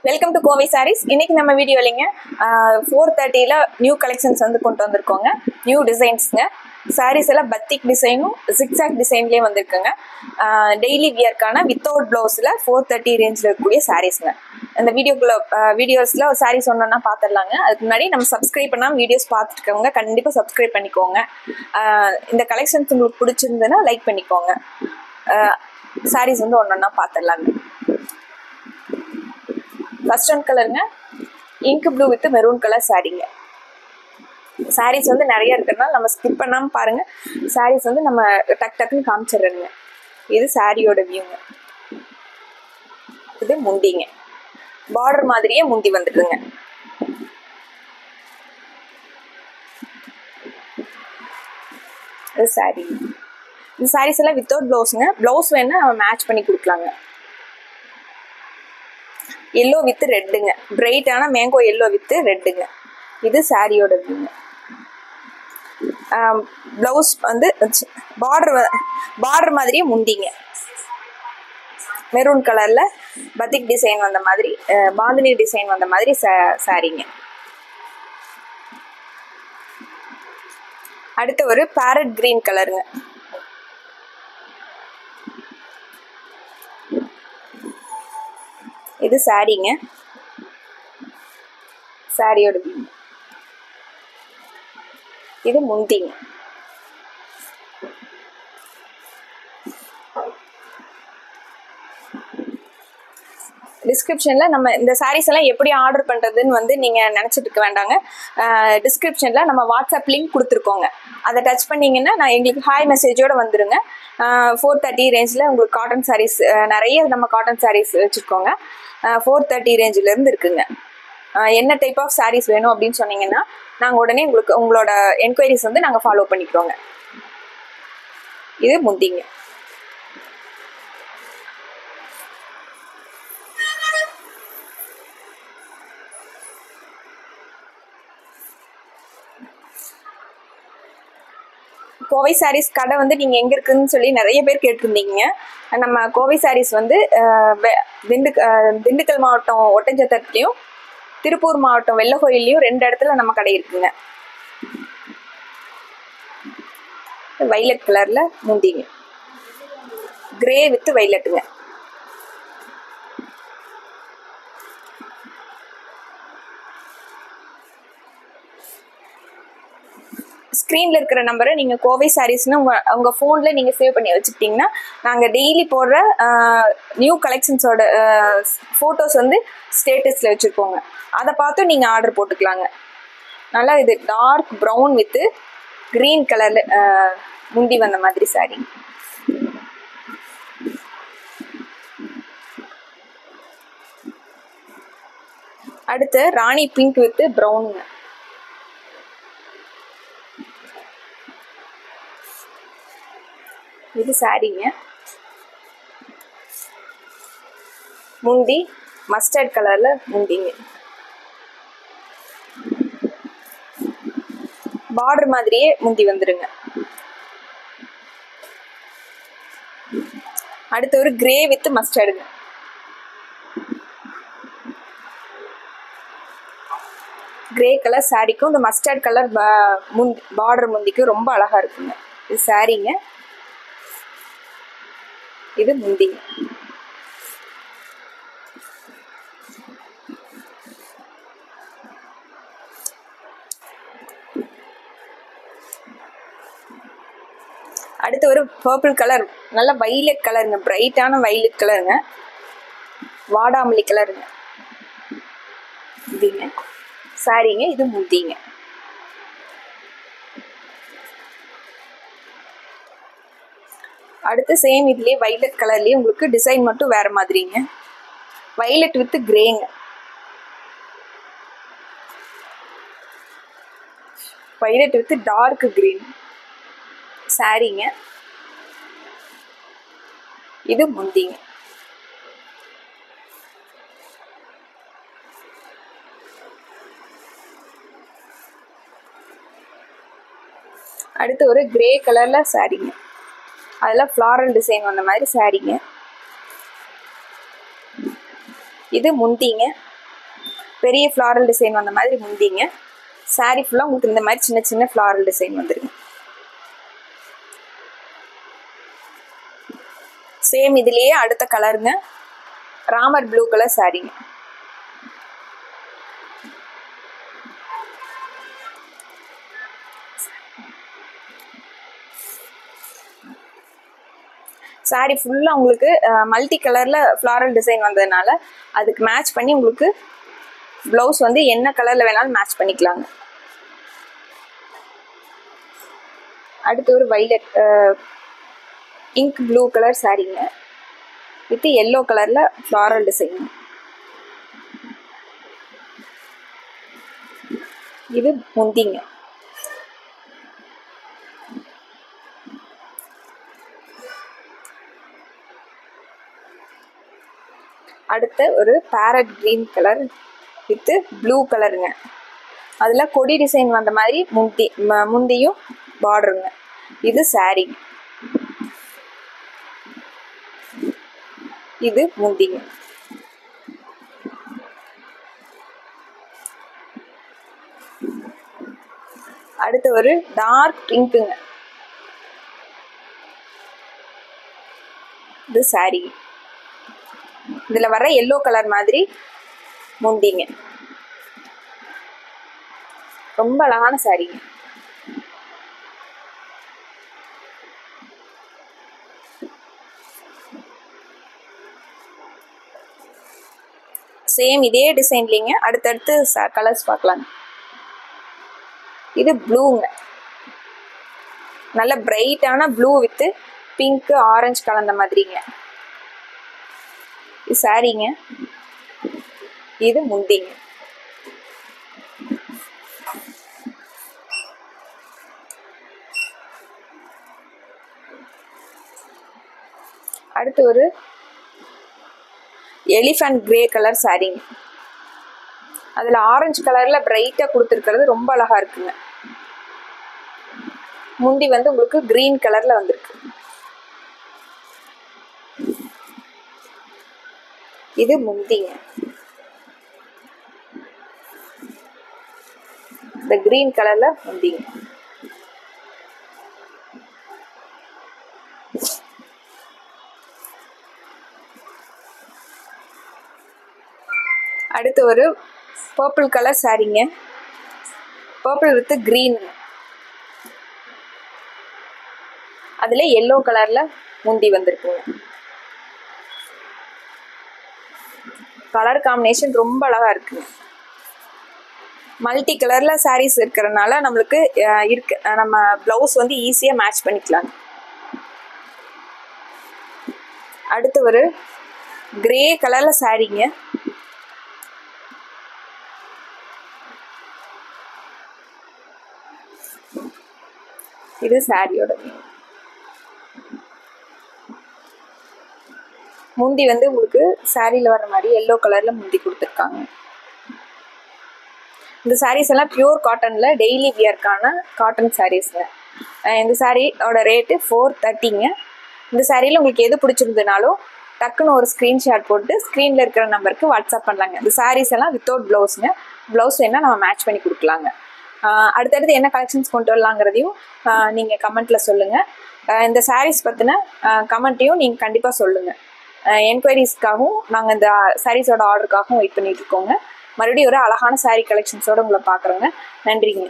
Welcome to Kovai saris. இன்னைக்கு நம்ம வீடியோலிங்க 4:30ல new collections வந்து கொண்டு வந்திருக்கோங்க. நியூ டிசைன்ஸுங்க. சாரீஸ் எல்லாம் பத்திக் டிசைனும் ஜிக்ஸாக் டிசைன்லேயே வந்திருக்குங்க. டெய்லி வியர்க்கான வித்தவுட் ப்ளவுஸில் 430 ரேஞ்சில் இருக்கக்கூடிய சாரீஸுங்க. இந்த வீடியோஸில் சாரீஸ் ஒன்றா பார்த்துடலாங்க. அதுக்கு முன்னாடி நம்ம சப்ஸ்கிரைப் பண்ணாமல் வீடியோஸ் பார்த்துட்டு இருக்கவங்க கண்டிப்பாக சப்ஸ்கிரைப் பண்ணிக்கோங்க. இந்த கலெக்ஷன்ஸ் உங்களுக்கு பிடிச்சிருந்ததுன்னா லைக் பண்ணிக்கோங்க. சாரீஸ் வந்து ஒன்றா பார்த்துடலாங்க. ஃபர்ஸ்ட் ஒன் கலருங்க, ink blue with maroon colour சாரீங்க. சாரீஸ் வந்து நிறைய இருக்கிறதுனால நம்ம ஸ்கிப் பண்ணாமல் பாருங்கள். சாரீஸ் வந்து நம்ம டக்குன்னு காமிச்சிடுறேங்க. இது சாரியோட வியூங்க. இது முந்திங்க, பார்டர் மாதிரியே முந்தி வந்துடுங்க. இது சாரீ. இந்த சாரீஸ் எல்லாம் வித்தவுட் ப்ளவுஸுங்க. ப்ளவுஸ் வேணா நம்ம மேட்ச் பண்ணி கொடுக்கலாங்க. எல்லோ வித் ரெட்டுங்க, பிரைட்டான மேங்கோ எல்லோ வித் ரெட்டுங்க. இது சாரியோட வியூங்க. ப்ளவுஸ் வந்து பார்டர் மாதிரியே முந்திங்க. மெரூன் கலர்ல பத்திக் டிசைன் வந்த மாதிரி, பாந்தினி டிசைன் வந்த மாதிரி சாரீங்க. அடுத்து ஒரு பேரட் கிரீன் கலருங்க. இது சாரீங்க. சாரியோட வியூ. இது முந்திங்க. டிஸ்கிரிப்ஷன்ல நம்ம இந்த சாரீஸ் எல்லாம் எப்படி ஆர்டர் பண்றதுன்னு வந்து நீங்க நினைச்சிட்டு இருக்க வேண்டாங்க. டிஸ்கிரிப்ஷன்ல நம்ம வாட்ஸ்அப் லிங்க் கொடுத்துருக்கோங்க. அதை டச் பண்ணீங்கன்னா நான் எங்களுக்கு ஹாய் மெசேஜோட வந்துருங்க. 430 ரேஞ்சில் உங்களுக்கு காட்டன் சாரீஸ் நிறைய நம்ம காட்டன் சாரீஸ் வச்சுருக்கோங்க. 430 ரேஞ்சிலேருந்து இருக்குங்க. என்ன டைப் ஆஃப் சாரீஸ் வேணும் அப்படின்னு சொன்னீங்கன்னா நாங்கள் உடனே உங்களோட என்கொயரிஸ் வந்து நாங்கள் ஃபாலோ பண்ணிக்கிறோங்க. இது முந்திங்க. கோவை சாரீஸ் கடை வந்து நீங்கள் எங்கே இருக்குதுன்னு சொல்லி நிறைய பேர் கேட்டிருந்தீங்க. நம்ம கோவை சாரீஸ் வந்து திண்டுக்கல் மாவட்டம் ஒட்டஞ்சத்திரத்துலையும் திருப்பூர் மாவட்டம் வெள்ளகோயிலையும் 2 இடத்துல நம்ம கடை இருக்குங்க. வைலட் கலரில் முந்திங்க, கிரே வித் வைலட்டுங்க. ஸ்க்ரீனில் இருக்கிற நம்பரை நீங்கள் கோவை சாரீஸ்னு உங்கள் ஃபோனில் நீங்கள் சேவ் பண்ணி வச்சுக்கிட்டிங்கன்னா நாங்கள் டெய்லி போடுற நியூ கலெக்ஷன்ஸோட ஃபோட்டோஸ் வந்து ஸ்டேட்டஸில் வச்சுருக்கோங்க. அதை பார்த்து நீங்கள் ஆர்டர் போட்டுக்கலாங்க. நல்லா இது டார்க் ப்ரௌன் வித்து க்ரீன் கலரில் முந்தி வந்த மாதிரி சாரீ. அடுத்து ராணி பிங்க் வித்து ப்ரௌனுங்க. இது சாரீங்க. முந்தி மஸ்டர்ட் கலர்ல முந்திங்க. பார்டர் மாதிரியே முந்தி வந்துருங்க. அடுத்து ஒரு கிரே வித் மஸ்டர்டுங்க. கிரே கலர் சாரிக்கும் இந்த மஸ்டர்ட் கலர் பார்டர் முந்திக்கும் ரொம்ப அழகா இருக்குங்க. இது சாரீங்க. இது முந்திங்க. அடுத்து ஒரு பர்பிள் கலர், நல்ல வைலட் கலருங்க, பிரைட்டான வைலட் கலருங்க, வாடாமல்லி கலருங்க. இதுங்க சாரீங்க. இது முந்திங்க. அடுத்து சேம் இதுலேயே வைலட் கலர்லேயே உங்களுக்கு டிசைன் மட்டும் வேற மாதிரிங்க. வைலட் வித் கிரேங்க. வைலட் வித் டார்க் கிரீன் சாரீங்க. இது முந்திங்க. அடுத்து ஒரு கிரே கலர்ல சாரீங்க. அதெல்லாம் ஃப்ளாரல் டிசைன் வந்த மாதிரி சாரீங்க. இது முந்திங்க. பெரிய ஃப்ளாரல் டிசைன் வந்த மாதிரி முந்திங்க. சாரீ ஃபுல்லாக உங்களுக்கு இந்த மாதிரி சின்ன சின்ன ஃப்ளாரல் டிசைன் வந்துருங்க. சேம் இதுலேயே அடுத்த கலருங்க, ராமர் ப்ளூ கலர் சாரீங்க. சாரீ ஃபுல்லாக உங்களுக்கு மல்டி கலரில் ஃப்ளாரல் டிசைன் வந்ததுனால அதுக்கு மேட்ச் பண்ணி உங்களுக்கு ப்ளவுஸ் வந்து என்ன கலரில் வேணாலும் மேட்ச் பண்ணிக்கலாங்க. அடுத்து ஒரு வைலட் இங்க் ப்ளூ கலர் சாரீங்க வித் எல்லோ கலரில் ஃப்ளாரல் டிசைன். இது முந்திங்க. அடுத்து ஒரு parrot green colour with blue கலருங்க. அதில் கொடி டிசைன் வந்த மாதிரி முந்தியும் பார்டருங்க. இது சாரீ, இது முந்திங்க. அடுத்து ஒரு டார்க் பிங்க்குங்க. இது சாரீ. இதில் வர எல்லோ கலர் மாதிரி முந்திங்க. ரொம்ப அழகான சாரீங்க. சேம் இதே டிசைன்லிங்க அடுத்தடுத்து கலர்ஸ் பார்க்கலாம். இது ப்ளூங்க, நல்ல பிரைட்டான ப்ளூ வித் பிங்க் ஆரஞ்சு கலந்த மாதிரிங்க. இது சாரீங்க, இது முந்திங்க. அடுத்து ஒரு எலிஃபண்ட் கிரே கலர் சாரீங்க. அதில் ஆரஞ்சு கலரில் பிரைட்டாக கொடுத்துருக்கிறது ரொம்ப அழகாக இருக்குங்க. முந்தி வந்து உங்களுக்கு கிரீன் கலரில் வந்திருக்கு. இது முந்திங்க. இந்த கிரீன் கலரில் முந்திங்க. அடுத்து ஒரு பர்பிள் கலர் சாரீங்க, பர்பிள் வித் கிரீன். அதுல எல்லோ கலர்ல முந்தி வந்திருக்குங்க. கலர் காம்பினேஷன் ரொம்ப அழகா இருக்குங்க. மல்டி கலர்ல சாரீஸ் இருக்கிறதுனால நம்மளுக்கு நம்ம பிளவுஸ் வந்து ஈஸியா மேட்ச் பண்ணிக்கலாம். அடுத்து ஒரு கிரே கலர்ல சாரீங்க. இது சாரியோட முந்தி வந்து உங்களுக்கு சாரியில வர மாதிரி எல்லோ கலர்ல முந்தி கொடுத்துருக்காங்க. இந்த சாரீஸ் எல்லாம் பியூர் காட்டன்ல டெய்லி வியர்க்கான காட்டன் சாரீஸ்ங்க. இந்த சாரியோட ரேட்டு 430ங்க. இந்த சாரியில் உங்களுக்கு எது பிடிச்சிருந்ததுனாலும் டக்குன்னு ஒரு ஸ்க்ரீன்ஷாட் போட்டு ஸ்க்ரீனில் இருக்கிற நம்பருக்கு வாட்ஸ்அப் பண்ணலாங்க. இந்த சாரீஸ் எல்லாம் வித்தவுட் ப்ளவுஸுங்க. ப்ளவுஸ் வேணால் நம்ம மேட்ச் பண்ணி கொடுக்கலாங்க. அடுத்தடுத்து என்ன கலெக்ஷன்ஸ் கொண்டு வரலாங்கிறதையும் நீங்கள் கமெண்ட்டில் சொல்லுங்கள். இந்த சாரீஸ் பற்றின கமெண்ட்டையும் நீங்கள் கண்டிப்பாக சொல்லுங்கள். என்கொயரிஸ்க்காகவும் நாங்கள் இந்த சாரீஸோட ஆர்டருக்காகவும் வெயிட் பண்ணிட்டு இருக்கோங்க. மறுபடியும் ஒரு அழகான சாரீ கலெக்ஷன்ஸோடு உங்களை பார்க்குறோங்க. நன்றிங்க.